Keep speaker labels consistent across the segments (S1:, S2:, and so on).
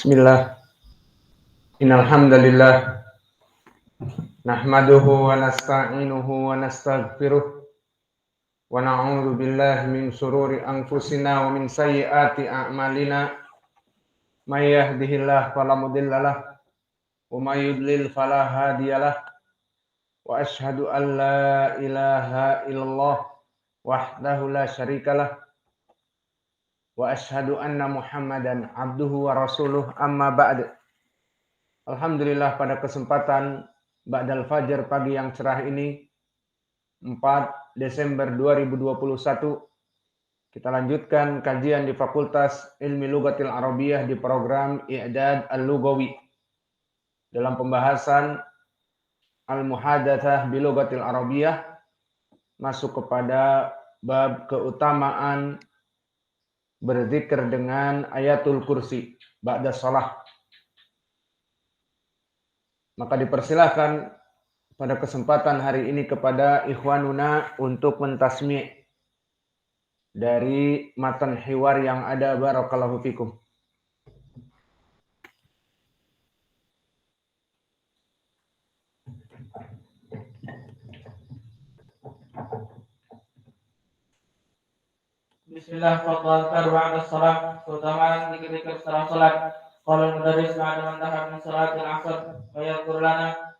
S1: Bismillah. Innal hamdalillah nahmaduhu wa nasta'inuhu wa nastaghfiruh wa na'udzu billahi min shururi anfusina wa min sayyiati a'malina. May yahdihillahu fala mudhillalah wa may yudlil fala hadiyalah. Wa asyhadu an la ilaha illallah wahdahu la syarikalah wa asyhadu anna Muhammadan abduhu wa rasuluh, amma ba'd. Alhamdulillah, pada kesempatan Ba'dal Fajar pagi yang cerah ini 4 Desember 2021 kita lanjutkan kajian di Fakultas Ilmi Lughatil Arabiyah di program I'dad Al-Lughawi dalam pembahasan Al-Muhadatsah bi Lughatil Arabiyah, masuk kepada bab keutamaan berzikir dengan ayatul kursi ba'da shalah. Maka dipersilahkan pada kesempatan hari ini kepada ikhwanuna untuk mentasmi' dari matan hiwar yang ada. Barakallahu fikum.
S2: Bismillah, fadhal ba'da shalah, keutamaan zikir setelah salat. Qala al-mudarris ba'da man taha min salatil 'asr wa yadhkur lana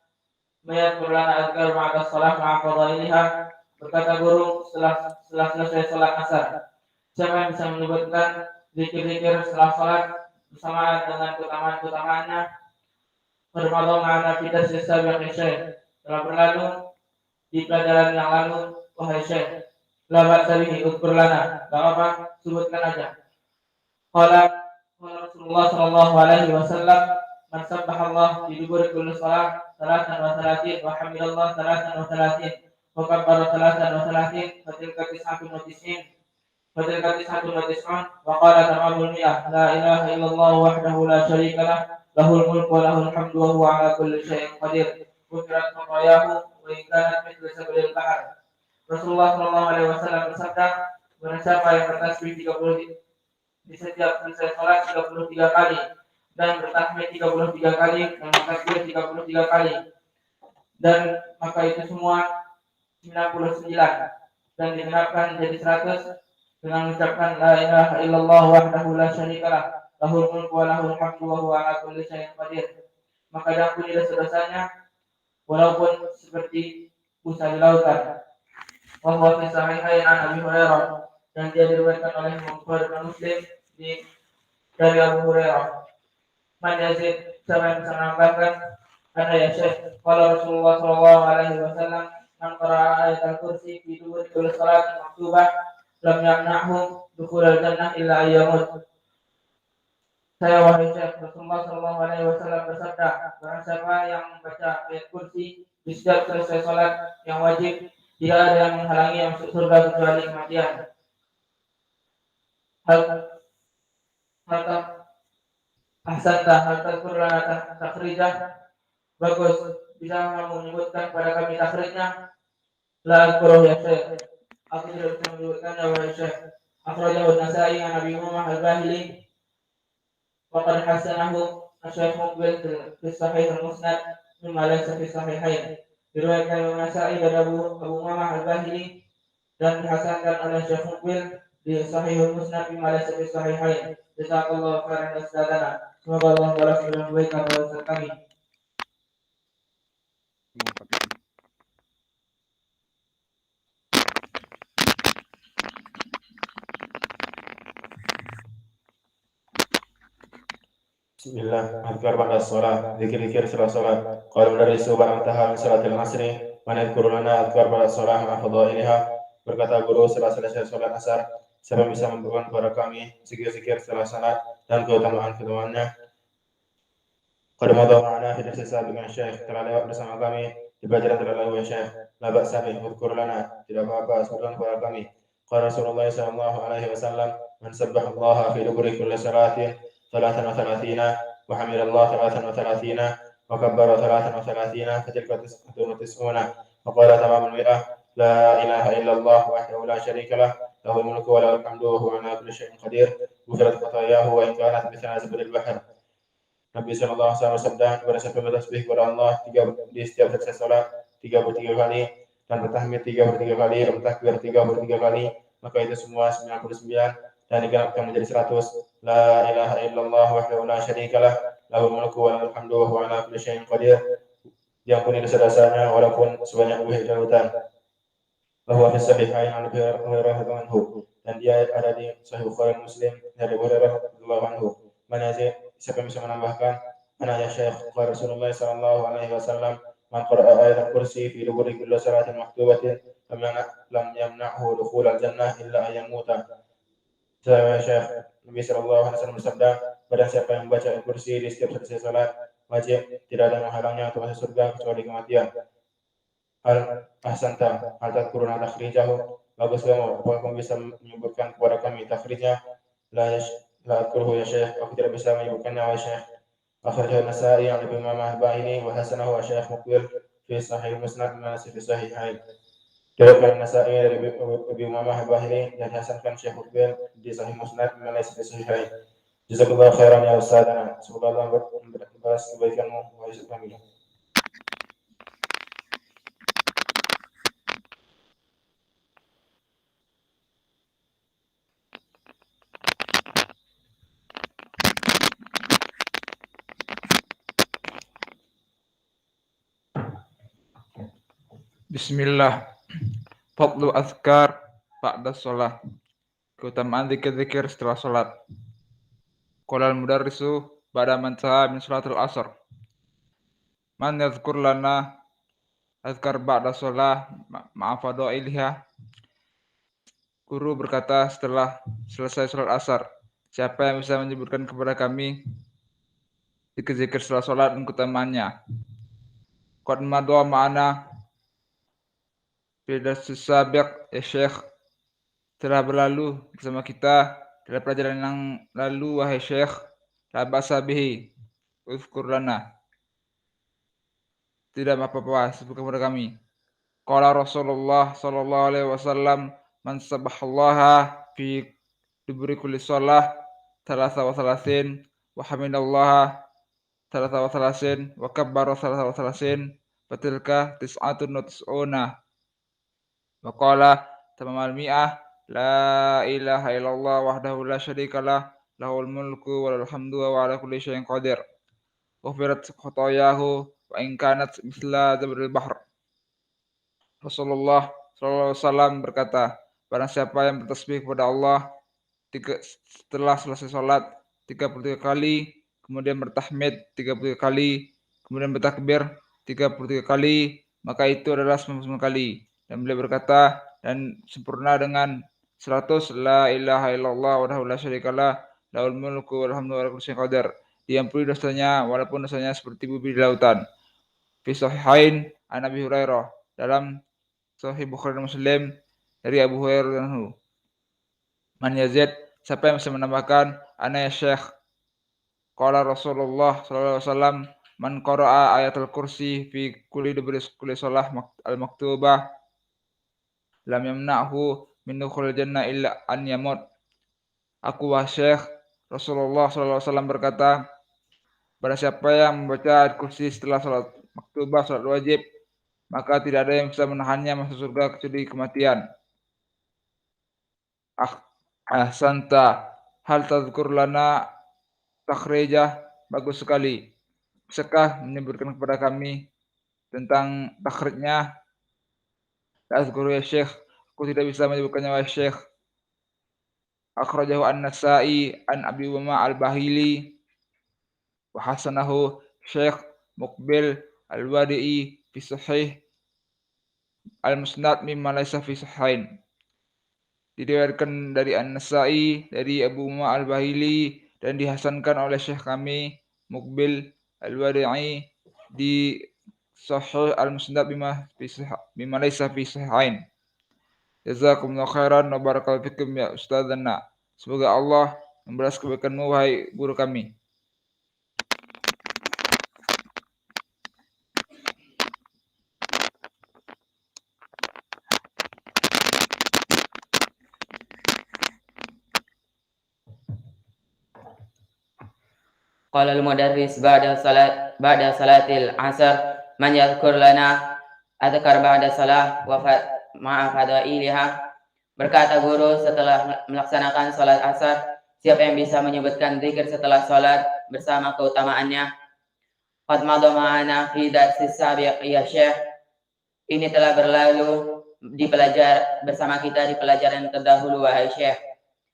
S2: azkar ba'da shalah ma'a fadailiha. Berkata guru setelah selesai salat asar, siapa yang bisa menyebutkan zikir-zikir setelah salat bersamaan dengan keutamaan-keutamaannya? Bermalam ma'ana fi darsi sabiq syekh, telah berlalu di pelajaran yang lalu wahai syekh. La ba'sa bihi, uzkur lana, enggak apa, sebutkan aja. Qala Rasulullah sallallahu alaihi wasallam, man sabbahallah fi duburi kulli shalah salatan wa salatin wa hamidallah salatan wa salatin wa kabbara salatan wa salatin fatilka tis'atun wa tis'un wa qala tamamul mi'ah la ilaha illallah wahdahu la syarika lah lahul mulku wa lahul hamdu wa huwa ala kulli syai'in qadir kufirat khatayahu wa in kanat mithla sabalil bahr. Rasulullah sallallahu alaihi wasallam bersabda, barang siapa yang bertasbih 30 di setiap selesai salat 33 kali dan bertahmid 33 kali dan bertakbir 33 kali, dan maka itu semua 99 dan digenapkan menjadi 100 dengan mengucapkan la ilaha illallah wahdahu la syarikalah lahul mulku wa lahul hamdu wa huwa ala kulli syai'in qadir. Maka diampuni dosa-dosanya walaupun seperti busa di lautan. Wa huwa fi sahihain an Abi Hurairah, dan dia diriwayatkan oleh Bukhari dan Muslim dari Abu Hurairah. Man yazid, siapa yang bisa menambahkan? Karena ya Syekh, qala Rasulullah sallallahu alaihi wasallam, man qara'a ayatul kursi fi duburi kulli salatin maktubah lam yamna'hu dukhulal jannah illa ayyamut. Saya wahai Syekh, Rasulullah sallallahu alaihi wasallam bersabda, barang siapa yang membaca ayat kursi di setiap selesai salat yang wajib, tidak ada yang menghalangi yang masuk surga kecuali kematian. Hal tadhkuruna takhrijah, bagus, bisa kamu menyebutkan pada kami takhrijnya? La azkuru ya Syekh, aku tidak bisa menyebutkannya wahai Syekh. Akhrajahu an-Nasa'i an Abi Umamah al-Bahili wa qad hasanahu Syekh Muqbil fi Sahih al-Musnad mimma laysa fi sahihain. Diriwayatkan oleh Nasa'i dari Abu Umamah al-Bahili dan dihasankan oleh Syekh Muqbil di Sahih al-Musnad mimma laysa fi sahihain. Jazakallahu khairan ustadzana. Semoga Allah balas dengan kebaikan pada kami.
S3: Bismillah, azkar ba'da shalah, zikir setelah salat. Qala mudarris ba'da intaha min salatil asri, man yadhkuru lana azkar ba'da shalah ma'a fadailiha. Berkata guru setelah selesai salat asar, siapa bisa memberikan kepada kami zikir setelah salat dan keutamaan-keutamaannya? Qad madha ma'ana fi darsi sabiq ya Syekh, telah lewat bersama kami di pelajaran terdahulu ya Syekh. La ba'sa bihi, uzkur lana, tidak apa-apa, sebutkan kepada kami. Qala Rasulullah sallallahu alaihi wasallam, man sabbahallaha fi duburi kulli salatin 33 wa hamidallah 33 wa kabbara 33 fatilka 99 wa qala tamamul mi'ah la ilaha illallah wahdahu la syarika lah lahul mulku wa lahul hamdu wa huwa ala kulli syai'in qadir. Ghufirat khatayahu wa in kanat mithla zabalil bahr. Nabi sallallahu alaihi wasallam bersabda, "Barang siapa yang bertasbih kepada Allah di setiap selesai salat 33 kali dan bertahmid 33 kali dan bertakbir 33 kali, maka itu semua 99 dan digenapkan menjadi 100. La ilaha illallah wahdahu la syarikalah, lahul mulku wa lahul hamdu wa huwa ala kulli syai'in qadir." Diampuni dosa-dosanya walaupun sebanyak buih lautan. Bahwa fi sahihain an Abi Hurairah radhiyallahu, dan dia ada di Sahih Bukhari Muslim dari Abu Hurairah radhiyallahu anhu. Mana siapa yang bisa menambahkan, ana ya Syekh qala Rasulullah sallallahu alaihi wasallam, man qara'a ayatul kursi fi duburi kulli salatin maktubatin lam yamna'hu dukhul al-jannah illa an yamuta. Saya Syekh, Nabi sallallahu alaihi wasallam bersabda, barang siapa yang membaca ayat kursi di setiap selesai salat wajib, tidak ada yang menghalangnya untuk masuk surga kecuali kematian. Hal ahsanta, hal tadkuruna takhrijahu, bagus kamu, apakah kamu bisa menyebutkan kepada kami takhrijnya? La adkuruhu ya Syekh, aku tidak bisa menyebutkannya ya Syekh. Akhrajahu Nasa'i an Ibnu Mamah Bahini wa hasanahu wa Syekh Muqbil fi Sahih Musnad Manasih fi Sahihain. Diriwayatkan Nasa'i dari Ibnu Mamah Bahini dan hasankan Syekh Muqbil di Sahih Musnad Manasih fi Sahihain. Jazakallahu khairan ya Ustadzana. Semoga Allah membalas kebaikanmu wa Yusuf kami.
S4: Bismillah. Fadlu azkar ba'da sholat. Keutamaan zikir-zikir setelah sholat. Qala al-mudarrisu ba'da man saha min sholatul asr. Man yadhkur lana azkar ba'da sholat ma'a fadailha. Guru berkata setelah selesai sholat asar, siapa yang bisa menyebutkan kepada kami zikir-zikir setelah sholat dan keutamaannya? Qad madwa ma'ana Beda sabiq ya Syekh, telah berlalu bersama kita dalam pelajaran yang lalu wahai Syekh. La ba'sa bihi uzkur lana. Tidak apa-apa, sebutkan kepada kami. Qala Rasulullah sallallahu alaihi wasallam, man sabbahallaha fi duburi kulli shalah thalatha wa thalathin wa hamidallaha thalatha wa thalathin wa kabbara thalatha wa thalathin fatilka tis'atun wa tis'una. Wa qala tamamal mi'ah la ilaha illallah wahdahu la syarikalah lahul mulku wa lahul hamdu wa ala kulli syai'in qadir. Ghufirat khotoyahu wa in kanat misla zabril bahr. Rasulullah sallallahu alaihi wasallam berkata, barang siapa yang bertasbih kepada Allah setelah selesai salat 33 kali, kemudian bertahmid 33 kali, kemudian bertakbir 33 kali, maka itu adalah 99 kali. Dan beliau berkata, dan sempurna dengan 100 la ilaha illallah wahdahu la syarikalah lahul mulku wa lahul hamdu wa ala kulli syai'in qadir. Diampuni dosanya walaupun dosanya seperti bumi di lautan. Fi sahihain an Abi Hurairah, dalam Sahih Bukhari dan Muslim dari Abu Hurairah anhu. Man yazid, siapa yang bisa menambahkan ana ya Syekh. Qala Rasulullah sallallahu alaihi wasallam, man qara'a ayatul kursi fi kulli duburi kulli shalah al-maktubah lam yamna'hu min dukhulil jannah illa an yamut. Aku wahai Syekh, Rasulullah sallallahu alaihi wasallam berkata, barang siapa yang membaca ayat kursi setelah salat maktubah, salat wajib, maka tidak ada yang bisa menahannya masuk surga kecuali kematian. Ahsanta, hal tadhkur lana takhrijah, bagus sekali. Bisakah menyebutkan kepada kami tentang takhrijnya? Azkuru ya Syekh, aku tidak bisa menyebutkannya wahai Syekh. Akhrajahu an-Nasa'i an Abi Umama al-Bahili wa hasanahu Syekh Muqbil al-Wadi'i fi Sahih al-Musnad mimma laysa fi Sahihain. Diriwayatkan dari An-Nasa'i dari Abu Umama al-Bahili dan dihasankan oleh Syekh kami Muqbil al-Wadi'i di Sahih al-Musnad mimma laysa fi Sahihain. Jazakumullahu khairan wa barakallahu fikum ya ustadzana. Semoga Allah membalas kebaikanmu wahai guru kami.
S5: قال المدرس بعد صلاة العصر من يذكر لنا أذكر بعد صلاة مع فضائلها. Berkata guru setelah melaksanakan salat asar, siapa yang bisa menyebutkan zikir setelah salat bersama keutamaannya? Qad madha ma'ana fi darsis sabiq ya Syekh. Ini telah berlalu bersama kita di pelajaran terdahulu wahai Syekh.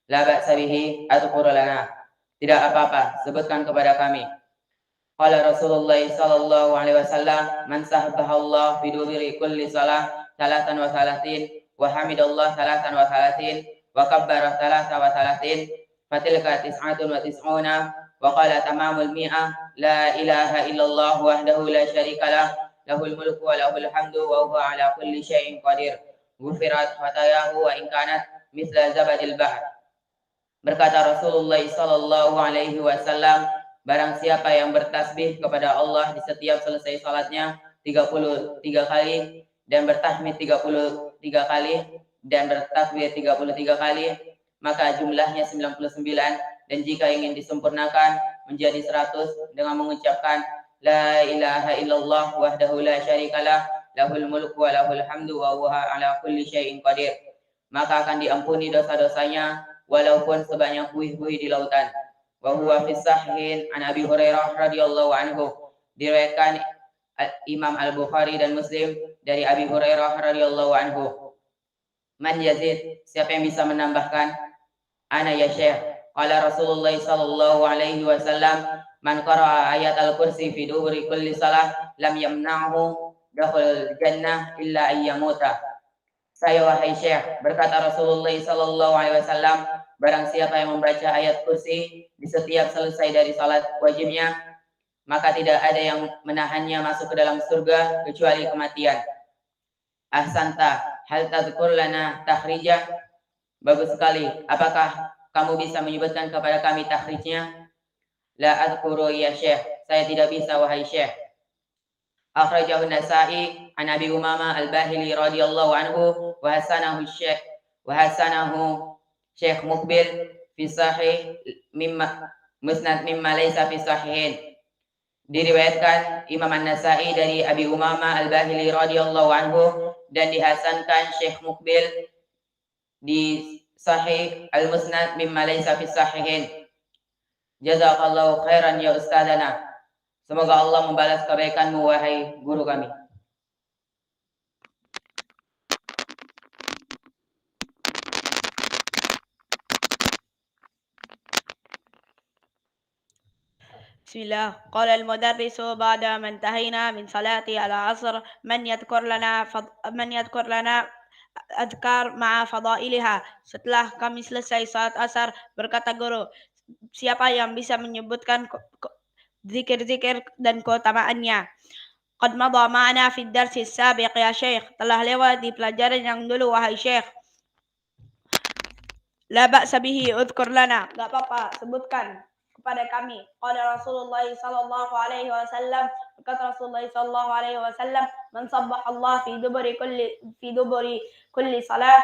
S5: La ba'sa bihi adhkur lana. Tidak apa-apa, sebutkan kepada kami. Qala Rasulullah sallallahu alaihi wasallam, man sahabbaha Allah fi duburi kulli salah 33 wa hamidallah 33 wa kabbara 33 fatilka 99 wa qala tamamul mi'ah la ilaha illallah wahdahu la syarikalah lahul mulku wa lahul hamdu wa huwa ala kulli syai'in qadir ghufirat khatayahu wa in kanat mithla zabadil bahr. Berkata Rasulullah sallallahu alaihi wasallam, barang siapa yang bertasbih kepada Allah di setiap selesai salatnya 33 kali dan bertahmid 33 kali dan bertakbir 33 kali, maka jumlahnya 99, dan jika ingin disempurnakan menjadi 100 dengan mengucapkan la ilaha illallah wahdahu la syarikalah lahul mulku wa lahul hamdu wa huwa ala kulli syai'in qadir, maka akan diampuni dosa-dosanya walaupun sebanyak buih-buih di lautan. Wa huwa fi sahihin an Abi Hurairah radhiyallahu anhu. Diriwayatkan Imam Al-Bukhari dan Muslim dari Abi Hurairah radhiyallahu anhu. Man yazid, siapa yang bisa menambahkan? Ana ya Syekh. Qala Rasulullah sallallahu alaihi wasallam, man qara'a ayat al-kursi fi duburi kulli salah lam yamna'hu dakhul jannah illa ayyamuta. Saya wahai Syekh, berkata Rasulullah sallallahu alaihi wasallam, barang siapa yang membaca ayat kursi di setiap selesai dari salat wajibnya, maka tidak ada yang menahannya masuk ke dalam surga kecuali kematian. Ahsanta, hal tadhkur lana takhrijah? Bagus sekali. Apakah kamu bisa menyebutkan kepada kami takhrijnya? La adhkuru ya Syekh. Saya tidak bisa wahai Syekh. Akhrajahu Nasa'i an Abi Umama Al-Bahili radhiyallahu anhu wa hasanahu Syekh Muqbil fi sahih musnad mimma laysa fi sahihin. Diriwayatkan Imam An-Nasa'i dari Abi Umama Al-Bahili radhiyallahu anhu dan dihasankan Syekh Muqbil di Sahih Al-Musnad mimma laysa fi sahihin. Jazakallahu khairan ya ustadana. Semoga Allah membalas kebaikanmu wahai guru kami.
S6: بسم الله. قال المدرس بعد ما انتهينا من صلاة العصر من يذكر لنا أذكار مع فضائلها. Setelah kami selesai salat asar, berkata guru, siapa yang bisa menyebutkan zikir-zikir dan keutamaannya? Qad madha ma'ana fi ad-darsi as-sabiq ya Syekh. Telah lewat di pelajaran yang dulu wahai Syekh. La ba'sa bihi udhkur lana. Enggak apa-apa, sebutkan kepada kami. Qala Rasulullah sallallahu alaihi wasallam, kata Rasulullah sallallahu alaihi wasallam, man sabbaha Allah fi duburi kulli salah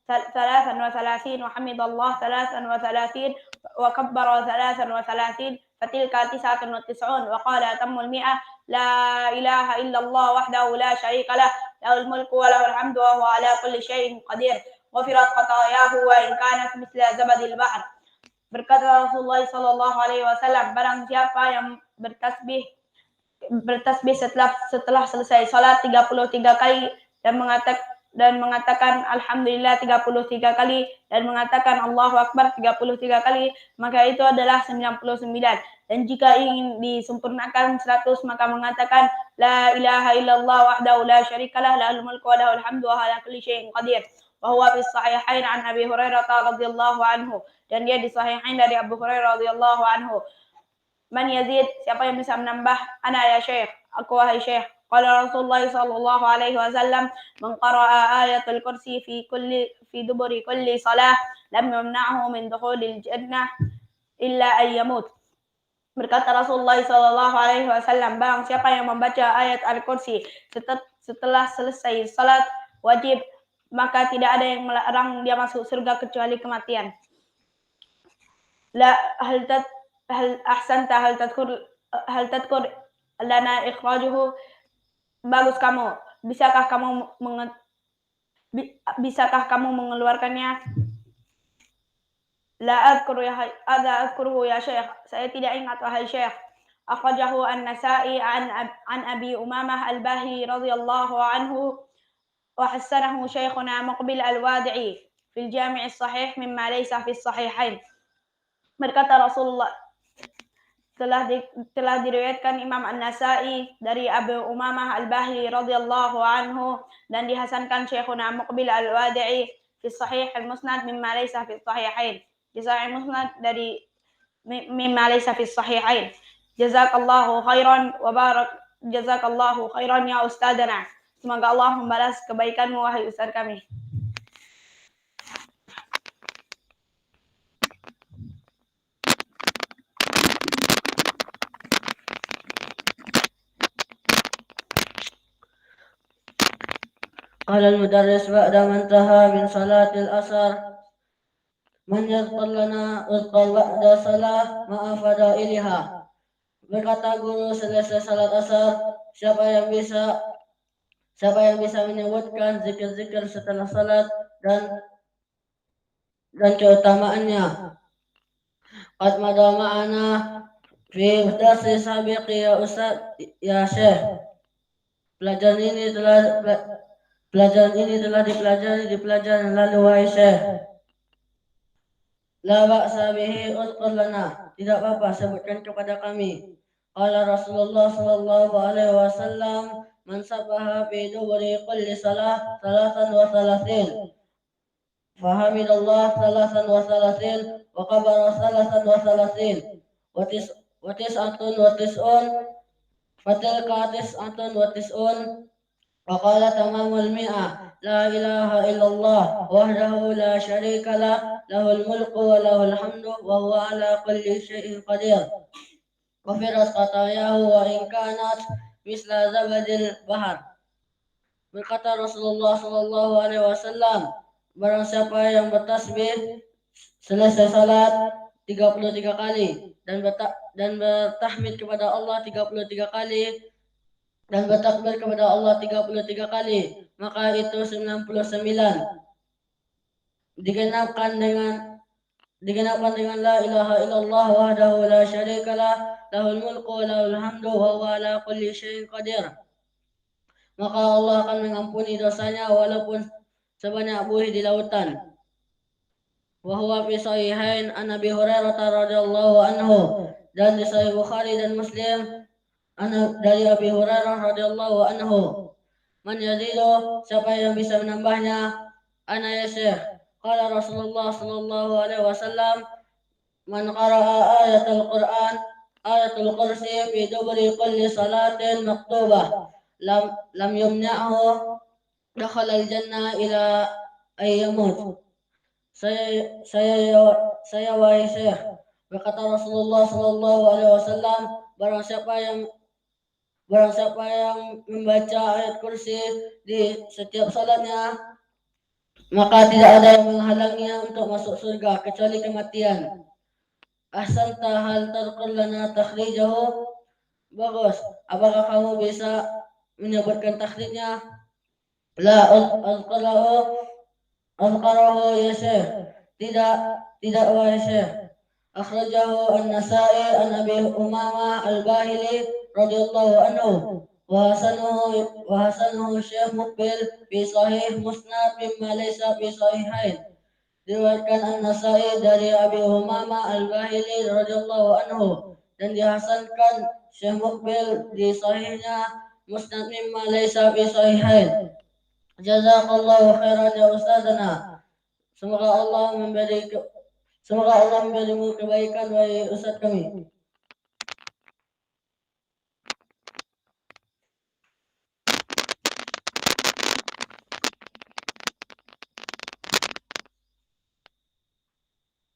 S6: 33 wa hamidallah 33 wa kabbara 33 fatilka 99 wa qala atammul mi'ah la ilaha illallah wahdahu la syarika lah lahul mulku wa lahul hamdu wa huwa ala kulli syai'in qadir ghufirat khatayahu wa in kanat mithla zabadil bahr. Berkata Rasulullah sallallahu alaihi wasallam, barang siapa yang bertasbih setelah selesai salat 33 kali dan mengatakan alhamdulillah 33 kali dan mengatakan Allahu akbar 33 kali, maka itu adalah 99. Dan jika ingin disempurnakan 100, maka mengatakan la ilaha illallah wahdahu la syarikalah lahul mulku wa lahul hamdu wa ala kulli syai'in qadir. Wa huwa fi sahihain an Abi Hurairah radhiyallahu anhu. Dan dia di sahihain dari Abu Hurairah radhiyallahu anhu. Man yazid, siapa yang bisa menambah? Ana ya Syekh, aku wahai Syekh. Qala Rasulullah sallallahu alaihi wasallam, man qara'a ayatul kursi fi duburi kulli salah lam yamna'hu min dukhulil jannah illa an yamut. Berkata Rasulullah sallallahu alaihi wasallam, barang siapa yang membaca ayat al-kursi setelah selesai salat wajib, maka tidak ada yang melarang dia masuk surga kecuali kematian. La hal ahsanta hal tadkur lana ikhrajuhu? Bagus kamu. Bisakah kamu mengeluarkannya? La adkuruhu ya Syekh. Saya tidak ingat wahai Syekh. Akhrajahu an-Nasa'i an Abi Umamah al-Bahili radhiyallahu anhu wa hassanahu Syekhuna Muqbil al-Wadi'i fil Jami' as-Sahih mimma laysa fi as-sahihain. Berkata Rasulullah, telah diriwayatkan Imam An-Nasa'i dari Abu Umamah al-Bahili radhiyallahu anhu dan dihasankan Syekhuna Muqbil al-Wadi'i fi Sahih al-Musnad mimma laysa fi as-sahihain. Di Sahih Musnad dari mimma laysa fi as-sahihain. Jazakallahu khairan wa barak. Jazakallahu khairan ya ustadana. Semoga Allah membalas kebaikanmu wahai ustaz kami.
S7: قال المدرس بعدما انتهى من صلاة العصر: من يذكر لنا اذكر بعد salah ma'a fadailiha. Berkata guru selesai salat asar, siapa yang bisa menyebutkan zikir-zikir setelah salat dan keutamaannya. Qad madha ma'ana fi darsi sabiqi ya Ustaz ya Syekh. Pelajaran ini telah dipelajari di pelajaran lalu wahai Syekh. La ba'sa bihi udhkur lana. Tidak apa-apa, sebutkan kepada kami. Qala Rasulullah sallallahu alaihi wasallam: man sabbaha fi duburi kulli salah 33 fahamidallah 33 wa kabara 33 wa tis'atun wa tis'un fatilka tis'atun wa tis'un wa qala tamamul mi'ah la ilaha illallah wahdahu la syarika lah lahul mulku wa lahul hamdu wa huwa ala kulli syai'in qadir. Wafiras qatayahu wa in kanat misla zabadil bahar. Berkata Rasulullah sallallahu alaihi wasallam, barang siapa yang bertasbih selesai salat 33 kali dan bertahmid kepada Allah 33 kali dan bertakbir kepada Allah 33 kali, maka itu 99 digenapkan dengan la ilaha illallah wahdahu la syarikalah lahul mulku wa lahul hamdu wa huwa ala kulli syai'in qadir. Maka Allah akan mengampuni dosanya walaupun sebanyak buih di lautan. Wa huwa fi sahihain an Abi Hurairah radhiyallahu anhu, dan di Sahih Bukhari dan Muslim dari Abi Hurairah radhiyallahu anhu. Man yazidu, siapa yang bisa menambahnya? Ana ya Syekh. Qala Rasulullah sallallahu alaihi wasallam: man qara'a ayatul kursi fi duburi kulli salatin maktubah lam yumna'hu dakhala al-jannah ila ayyamut. Saya wahai Syekh, berkata Rasulullah sallallahu alaihi wasallam, barang siapa yang membaca ayat kursi di setiap salatnya, maka tidak ada yang menghalanginya untuk masuk surga kecuali kematian. Ahsanta hal tadhkur lana takhrijahu? Bagus. Apakah kamu bisa menyebutkan takhrijnya? La azkarahu ya Syekh. Tidak wahai Syekh. Akhrajahu an-Nasa'i an Abi Umamah al-Bahili radhiyallahu anhu. Wahasanuhu Syekh Muqbil fi Sahih Musnad mimma laysa fi sahihain. Diriwayatkan An-Nasa'i dari Abi Umamah al-Bahili radhiyallahu anhu dan dihasankan Syekh Muqbil di sahihnya Musnad mimma laysa fi sahihain. Jazakallahu khairan ya ustazana. Semoga Allah memberimu kebaikan wahai ustaz kami.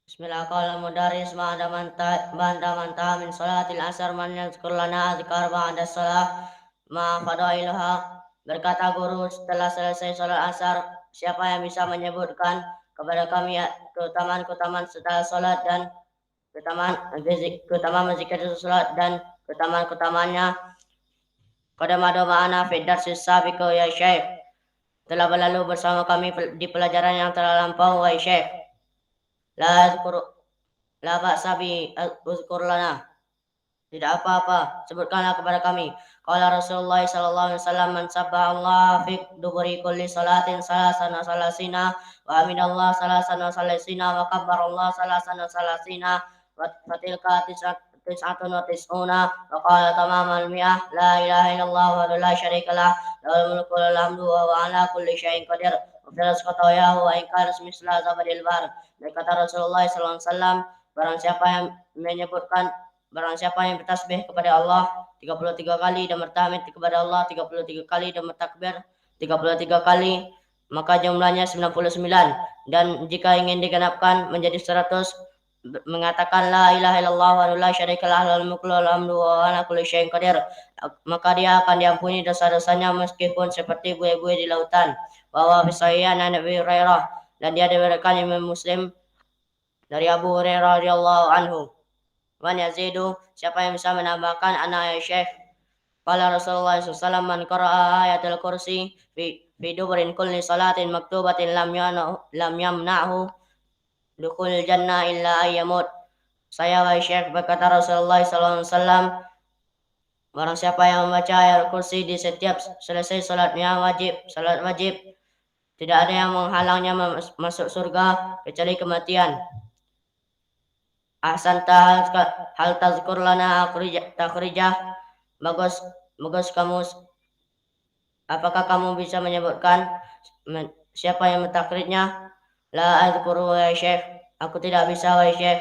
S8: Bismillah. Qala mudarris ba'da man taha min salatil asar man yadhkur lana adhkar ba'da salah ma fadailuha. Berkata guru setelah selesai salat asar, siapa yang bisa menyebutkan kepada kami keutamaan-keutamaan setelah salat dan keutamaan zikir salat dan keutamaan-keutamaannya. Qad mada ma'ana fi darsis sabiq ya Syekh. Telah berlalu bersama kami di pelajaran yang telah lampau wahai Syekh. La ba'sa bi uzkur lana. Tidak apa-apa, sebutkanlah kepada kami. Qala Rasulullah sallallahu alaihi wasallam, man sabbaha Allah fi duburi kulli salatin salasana salasina wa aminallah salasana salasina wa kabbarallah salasana salasina wa fatilka tis'atun wa tis'una wa qala tamamal mi'ah la ilaha illallah wa la syarika lah lahul mulku wa lahul hamdu wa huwa ala kulli syai'in qadir wa firas khatayahu wa in kana misla zabadil bahr. Dan kata Rasulullah sallallahu alaihi wasallam, barang siapa yang bertasbih kepada Allah 33 kali dan bertahmid kepada Allah 33 kali dan bertakbir 33 kali, maka jumlahnya 99. Dan jika ingin digenapkan menjadi 100, mengatakan la ilaha illallah wa la syarikalah lahul mulku wa lahul hamdu wa ala kulli syai'in qadir, maka dia akan diampuni dosa-dosanya meskipun seperti buih-buih di lautan. Bahwa bisahihan Nabi Hurairah, dan dia diberikan Imam Muslim dari Abu Hurairah radhiyallahu anhu. Man yazidu, siapa yang bisa menambahkan ana ya Syekh. Qala Rasulullah SAW, man qara'a ayatul kursi fi duburin kulli salatin maktubatin lam yamna'hu dukhul jannah illa ayyamut. Saya wahai Syekh, berkata Rasulullah SAW, barang siapa yang membaca ayat kursi di setiap selesai salat wajib, tidak ada yang menghalangnya masuk surga kecuali kematian. Ahsanta hal tazkur lana takhrijah. Bagus kamu. Apakah kamu bisa menyebutkan siapa yang mentakridnya? La azkuru ya Syekh. Aku tidak bisa wahai Syekh.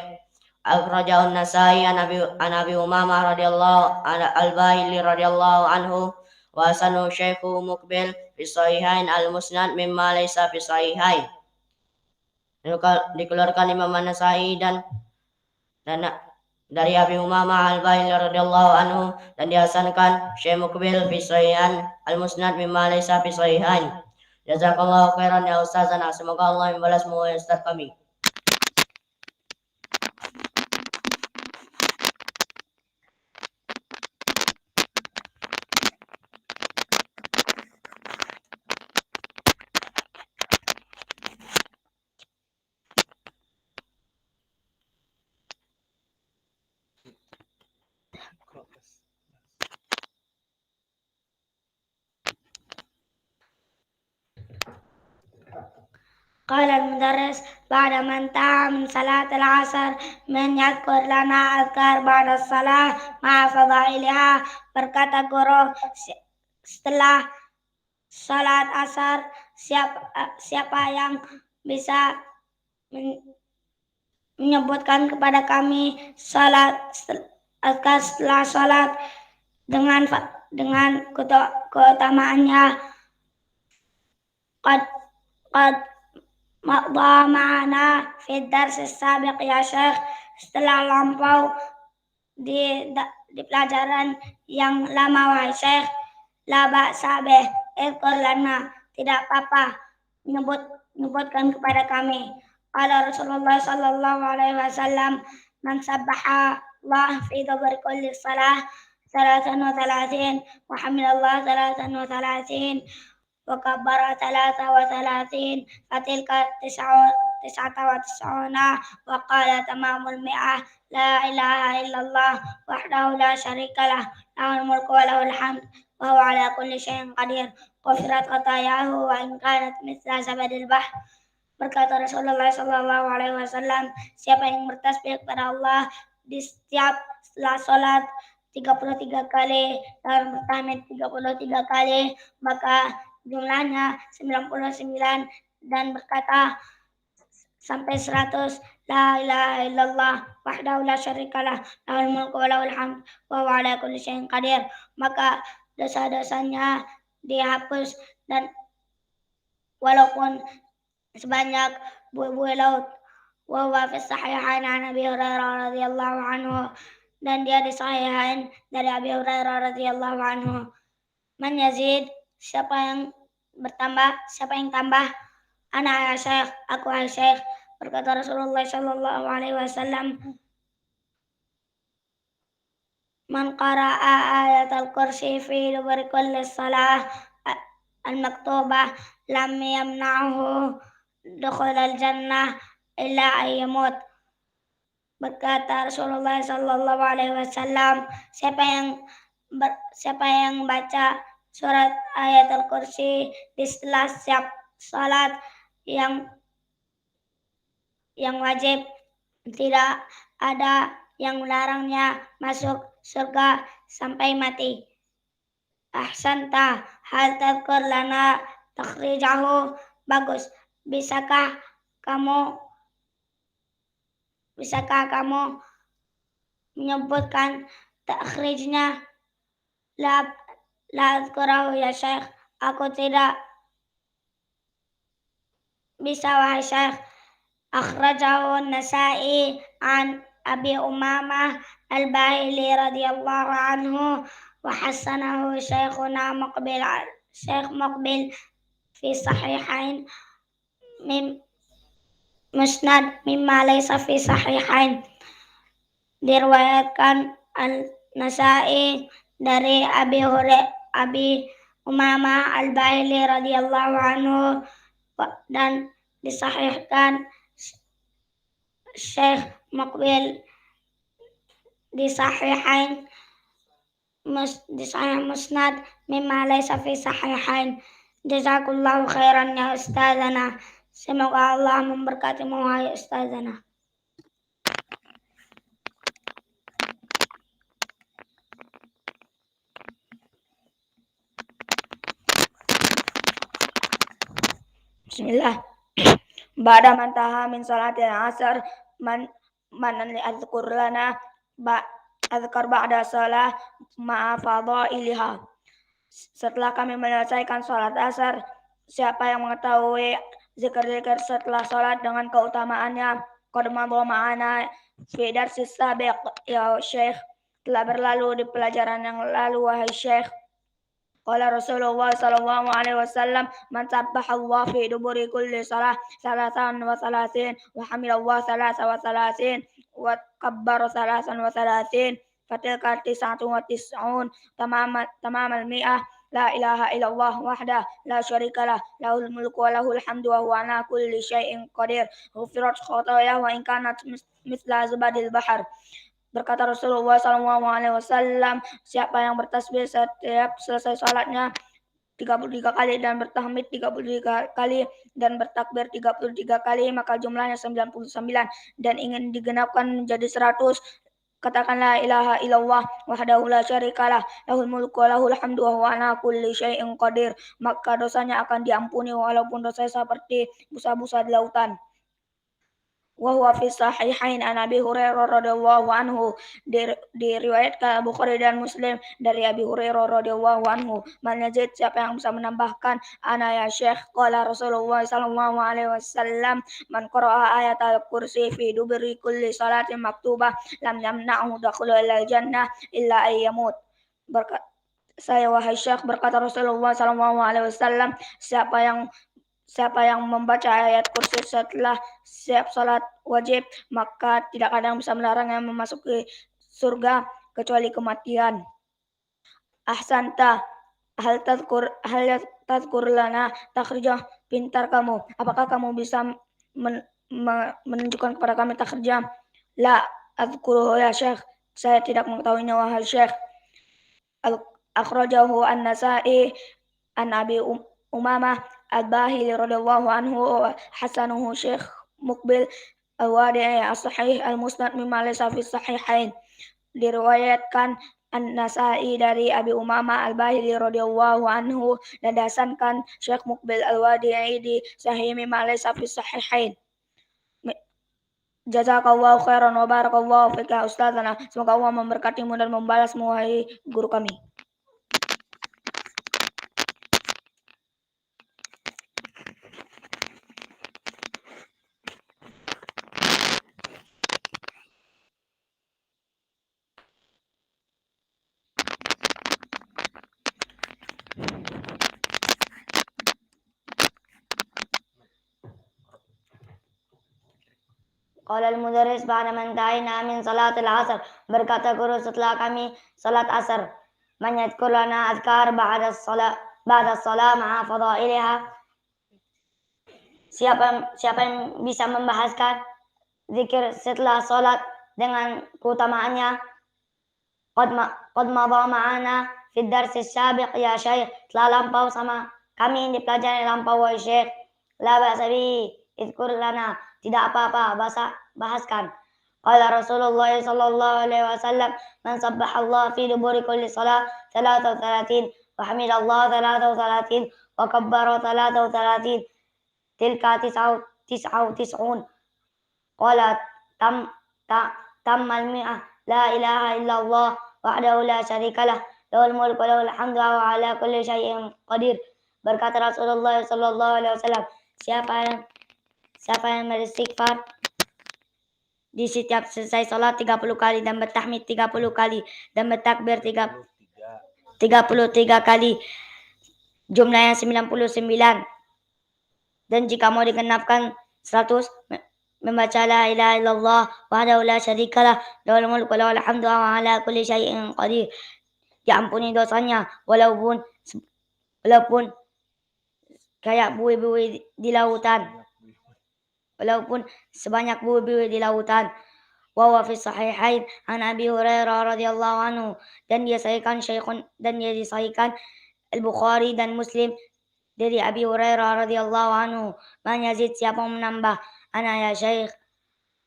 S8: Akhrajahu An-Nasai an Abi Umamah radhiyallahu al-Bahili radhiyallahu anhu wa sanu Syekhu Muqbil fi sahihain al-Musnad mimma laysa fi sahihain. Dikeluarkan Imam An-Nasai dan dari Abi Umamah al-Bahili radhiyallahu anhu dan dihasankan Syekh Muqbil fi sahihain al-Musnad mimma laysa fi sahihain. Jazakallahu khairan ya ustazana. Semoga Allah membalasmu ya ustaz kami.
S6: قال المدرس بعد ما انتهى من صلاة العصر من يذكر لنا أذكار بعد الصلاة مع فضائلها. Berkata guru, setelah salat asar siapa yang bisa menyebutkan kepada kami azkar setelah salat dengan keutamaannya. Qad maqda ma'ana fi dars sabiq ya Syekh. Setelah lampau di pelajaran yang lama wahai Syekh. La ba'sa bih izkur lana. Tidak apa-apa, menyebutkan kepada kami. Qala Rasulullah sallallahu alaihi wasallam, man sabbaha Allah fi dubur kulli salah 33 wa hamidallah 33 wa kabbara 33 fatilka 99 wa qala tamamul mi'ah la ilaha illallah wahdahu la syarikalah lahul mulku wa lahul hamd wa huwa ala kulli syai'in qadir ghufirat khatayahu wa in kanat mithla zabadil bahr. Berkata Rasulullah sallallahu alaihi wasallam, siapa yang bertasbih kepada Allah di setiap setelah salat 33 kali dan bertahmid 33 kali, maka jumlahnya 99 dan berkata sampai 100 la ilaha illallah wahdahu la syarikalah lahul mulku wa lahul hamd wa huwa ala kulli syai'in qadir, maka dosa-dosanya dihapus dan walaupun sebanyak buih-buih laut. Wa huwa fi sahihain an Abi Hurairah radhiyallahu anhu, dan dia di sahihain dari Abi Hurairah radhiyallahu anhu. Man yazid, siapa yang tambah? Ana ya Syekh, aku ya Syekh. Berkata Rasulullah sallallahu alaihi wasallam, Man qara'a ayatul kursi fi duburi kulli salah al-maktubah lam yamna'hu dukhul al-jannah illa ayyamut. Berkata Rasulullah Sallallahu Alaihi Wasallam, siapa yang baca surat ayatul kursi di setelah setiap salat yang wajib, tidak ada yang melarangnya masuk surga sampai mati. Ahsanta, hal tadkur lana takhrijahu. Bagus. Bisakah kamu menyebutkan takhrijnya? La azkurahu ya Syekh. Aku tidak bisa wahai Syekh. Akhrajahu Nasa'i an Abi Umamah Al-Bahili radhiyallahu anhu wa hasanahu Syekhuna Syekh Muqbil fi sahihain musnad mimma laysa fi sahihain. Diriwayatkan An-Nasa'i dari Abi Umamah Al-Bahili radhiyallahu anhu dan disahihkan Syekh Muqbil di sahihain di sahih musnad mimma laysa fi sahihain. Jazakallahu khairan ya ustazana. Semoga Allah memberkatimu wahai ustazana. Bismillah. Ba'da man taha min salatil asar man azkur lana azkar ba'da salah ma'a fadailiha. Setelah kami menyelesaikan salat asar, siapa yang mengetahui zikir-zikir setelah salat dengan keutamaannya? Qad madha ma'ana fi darsis sabiq ya Syekh. Telah berlalu di pelajaran yang lalu wahai Syekh. Qala Rasulullah sallallahu alaihi wasallam, man sabbaha Allah fi duburi kulli salah salasan wa salasin wa hamidallah salasa wa salasin wa kabbara salasan wa salasin fatilka tis'atun wa tis'un tamamal mi'ah. La ilaha illallah wahdah la syarika lah lahul mulku wa lahul hamdu wa huwa ala kulli syai'in qadir. Ghufirat khotoyah wa in kanat mithla zubadil bahar. Berkata Rasulullah SAW, siapa yang bertasbih setiap selesai salatnya 33 kali dan bertahmid 33 kali dan bertakbir 33 kali, maka jumlahnya 99 dan ingin digenapkan menjadi 100, katakan la ilaha illallah wahdahu la syarikalah lahul mulku wa lahul hamdu wa huwa ala kulli syai'in qadir. Maka dosanya akan diampuni walaupun dosanya seperti busa-busa di lautan. Wa huwa fi sahihain an Abi Hurairah radhiyallahu anhu. Diriwayatkan Bukhari dan Muslim dari Abi Hurairah radhiyallahu anhu. Man yazid, siapa yang bisa menambahkan, ana ya Syekh, qala Rasulullah sallallahu alaihi wasallam, man qara'a ayatal kursi fi duburi kulli salatin maktubah lam yamna'hu dakhulul jannah illa ayyamut. Saya wahai Syekh, berkata Rasulullah sallallahu alaihi wasallam, siapa yang membaca ayat kursi setelah setiap salat wajib, maka tidak ada yang bisa melarangnya memasuki surga kecuali kematian. Ahsanta, hal tadkur lana takhrijah. Pintar kamu. Apakah kamu bisa menunjukkan kepada kami takhrijah? La azkuruhu ya Syekh. Saya tidak mengetahuinya wahai Syekh. Akhrajahu An-Nasa'i an Abi Umamah Al-Bahili radhiyallahu anhu hasanuhu Syekh Muqbil Al-Wadi'i as-Sahih Al-Musnad mimma laysa fi sahihain. Diriwayatkan An-Nasa'i dari Abi Umamah Al-Bahili radhiyallahu anhu dan dihasankan Syekh Muqbil Al-Wadi'i di Sahih mimma laysa fi sahihain. Jazakallahu khairan wa barakallahu fika ustazana. Semoga Allah memberkatimu dan membalasmu wahai guru kami.
S9: Qala al-mudarris ba'da man ta'ina min salatil asar. Berkata guru setelah kami salat asar. Man yadhkur lana azkar ba'da salat ma'a fadailiha. Siapa yang bisa membahaskan zikir setelah salat dengan keutamaannya? Qad madha ma'ana fi darsi sabiq ya Syekh. Telah lampau sama kami di pelajaran lampau wa Syekh. La ba'sa bihi, idhkur lana. Tidak apa-apa, bahaskan. Qala Rasulullah sallallahu alaihi wasallam, man sabbahallah fi duburi kulli salat 33 wa hamidallah 33 wa kabbara 33 tilka 99. Qala tammal mi'ah la ilaha illallah wahdahu la syarikalah lahul mulku wa lahul hamdu wa ala kulli syai'in qadir. Berkata Rasulullah sallallahu alaihi wasallam, siapa yang beristighfar di setiap selesai salat 30 kali dan bertahmid 30 kali dan bertakbir 33 kali, jumlahnya 99. Dan jika mau digenapkan 100, membaca la ilaha illallah wahdahu la syarikalah lahul mulku wa lahul hamdu wa ala kulli syai'in qadir. Diampuni dosanya walaupun kayak buih-buih di lautan. Walaupun sebanyak buih-buih di lautan. Wa huwa fi sahihain an Abi Hurairah radhiyallahu anhu, dan dia disahihkan Al-Bukhari dan Muslim dari Abi Hurairah radhiyallahu anhu. Man yazid, siapa menambah, ana ya Syekh,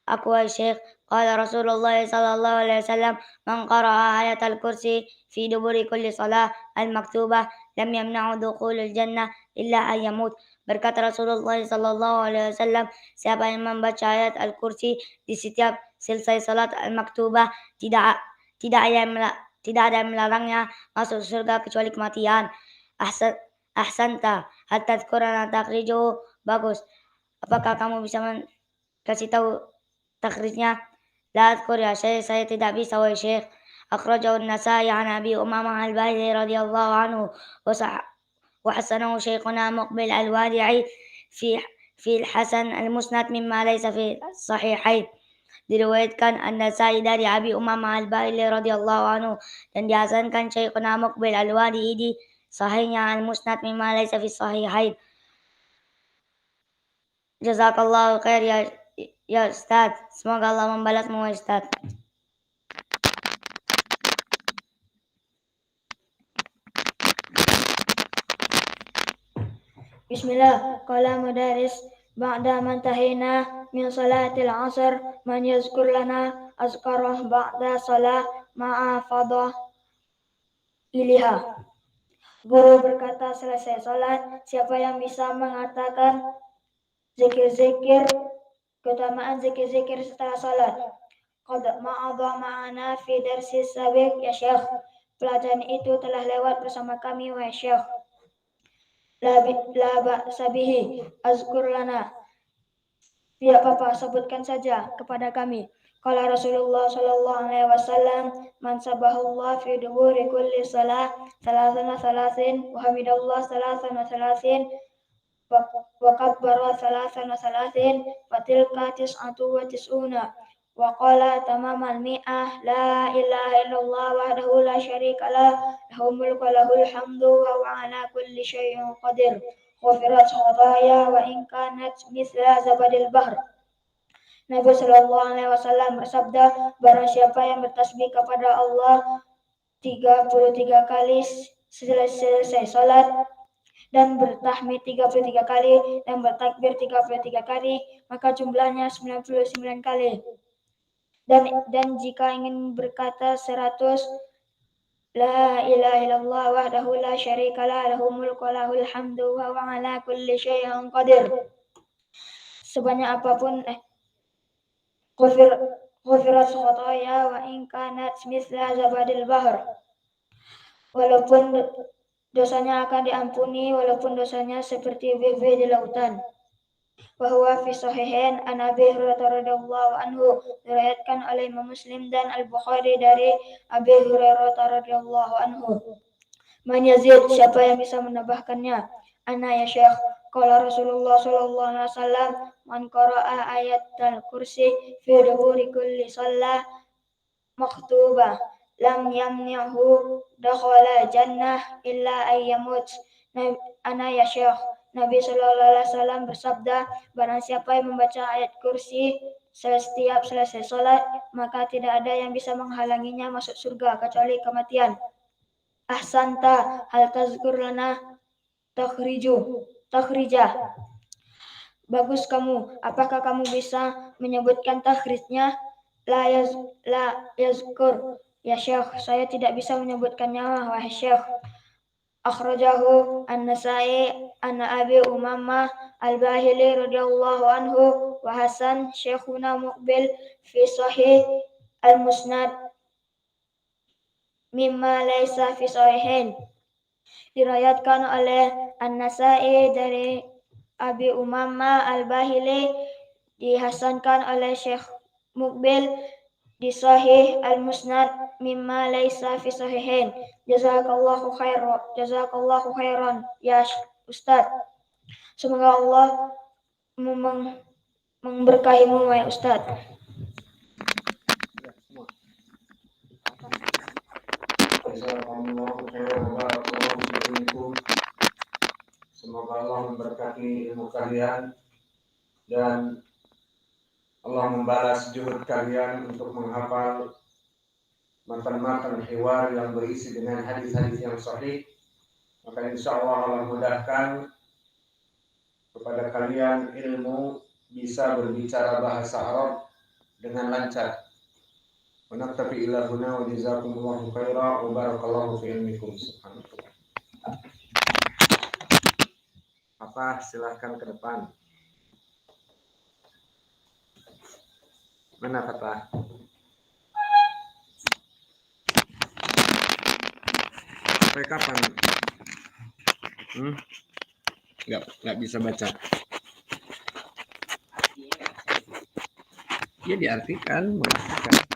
S9: aku ya Syekh. Qala Rasulullah sallallahu alaihi wasallam, man qara'a ayatal kursi fi duburi kulli salah al-maktubah lam yamna'u dukhulul jannah illa an yamut. Berkata Rasulullah sallallahu alaihi wasallam, siapa yang membaca ayat al-kursi di setiap selesai salat al-maktubah, tidak ada yang melarangnya masuk surga kecuali kematian. Ahsanta hatta tadhkurana takhrijuhu. Bagus. Apakah kamu bisa kasih tahu takhrijnya? La adhkur ya Syekh, saya tidak bisa wahai Syekh. Akhrajahu an-Nasa'i an Abi Umamah al-Bahili radhiyallahu anhu wa hasanahu Syekhuna Muqbil al-Wadi'i fi al-Hasan al-Musnad mimma laysa fi sahihain. Diriwayatkan an-Nasa'i dari Abi Umamah al-Bahili radhiyallahu anhu dan dihasankan Syekhuna Muqbil al-Wadi'i di sahihnya al-Musnad mimma laysa fi sahihain. Jazakallahu khair ya Ustaz. Semoga Allah membalasmu Ustaz. Bismillah. Qala mudaris ba'da man tahina min salatil asr, man yazkur lana azkarah ba'da salah ma'a fadah iliha. Guru berkata selesai salat, siapa yang bisa mengatakan zikir-zikir, keutamaan zikir-zikir setelah salat. Qad ma'adha ma'ana fi darsi sabiq ya Syekh. Pelajaran itu telah lewat bersama kami wahai Syekh. La ba'sa bihi, azkur lana. Tidak apa-apa, sebutkan saja kepada kami. Qala Rasulullah sallallahu alaihi wasallam, man sabbahallah fi duburi kulli salah 33 wa hamidallah 33 wa kabbara 33 wa tilka 99. Wa qala tamamal mi'ah la ilaha illallah wahdahu la syarikalah lahul mulku wa lahul hamdu wa huwa ala kulli syai'in qadir. Ghufirat khataya wa in kanat mithla zabadil bahr. Nabi sallallahu alaihi wasallam bersabda, barang siapa yang bertasbih kepada Allah 33 kali selesai salat dan bertahmid 33 kali dan bertakbir 33 kali, maka jumlahnya 99 kali. Dan jika ingin berkata 100, la ilaha illallah wahdahu la syarikalah lahul mulku wa lahul hamdu wa huwa ala kulli syai'in qadir. Sebanyak apapun ghufirat khataya wa in kanat mithla zabadil bahr. Walaupun dosanya akan diampuni walaupun dosanya seperti buih-buih di lautan. Wa huwa fi sahihain an Abi Hurairah radhiyallahu anhu, diriwayatkan oleh Imam Muslim dan Al-Bukhari dari Abi Hurairah radhiyallahu anhu. Man yazid, siapa yang bisa menambahkannya? Ana ya Syekh. Qala Rasulullah sallallahu alaihi wasallam, man qara'a ayatal kursi fi duburi kulli shalah maktubah lam yamni'hu dakhala jannah illa ayyamut. Ana ya Syekh. Nabi sallallahu alaihi wasallam bersabda, barang siapa yang membaca ayat kursi setiap selesai salat, maka tidak ada yang bisa menghalanginya masuk surga kecuali kematian. Ahsanta hal tazkur lana takhrijah. Bagus kamu. Apakah kamu bisa menyebutkan takhrijnya? La yazkur. Ya Syekh, saya tidak bisa menyebutkannya, wahai Syekh. Akhrajahu An-Nasa'i an Abi Umamah Al-Bahili radhiyallahu anhu wa Hasan Syekhuna Muqbil fi Sahih Al-Musnad mimma laisa fi sahihain. Diriwayatkan oleh An-Nasa'i dari Abi Umamah Al-Bahili, dihasankan oleh Syekh Muqbil di Sahih Al-Musnad mimma laisa fi sahihain. Jazakallahu khairan ya Ustaz. Semoga Allah memberkahimu ya Ustaz.
S1: Semoga Allah memberkati ilmu kalian dan Allah membalas juhud kalian untuk menghafal matan-matan hiwar yang berisi dengan hadis-hadis yang sahih. Maka insya Allah Allah mudahkan kepada kalian ilmu bisa berbicara bahasa Arab dengan lancar. Wa naktafi ila huna wa jazakumullahu khairan wa barakallahu fi ilmikum. Subhanallah. Apa, silahkan ke depan. Mana Fatah? Sampai kapan? Nggak bisa baca. Ya diartikan, mengartikan.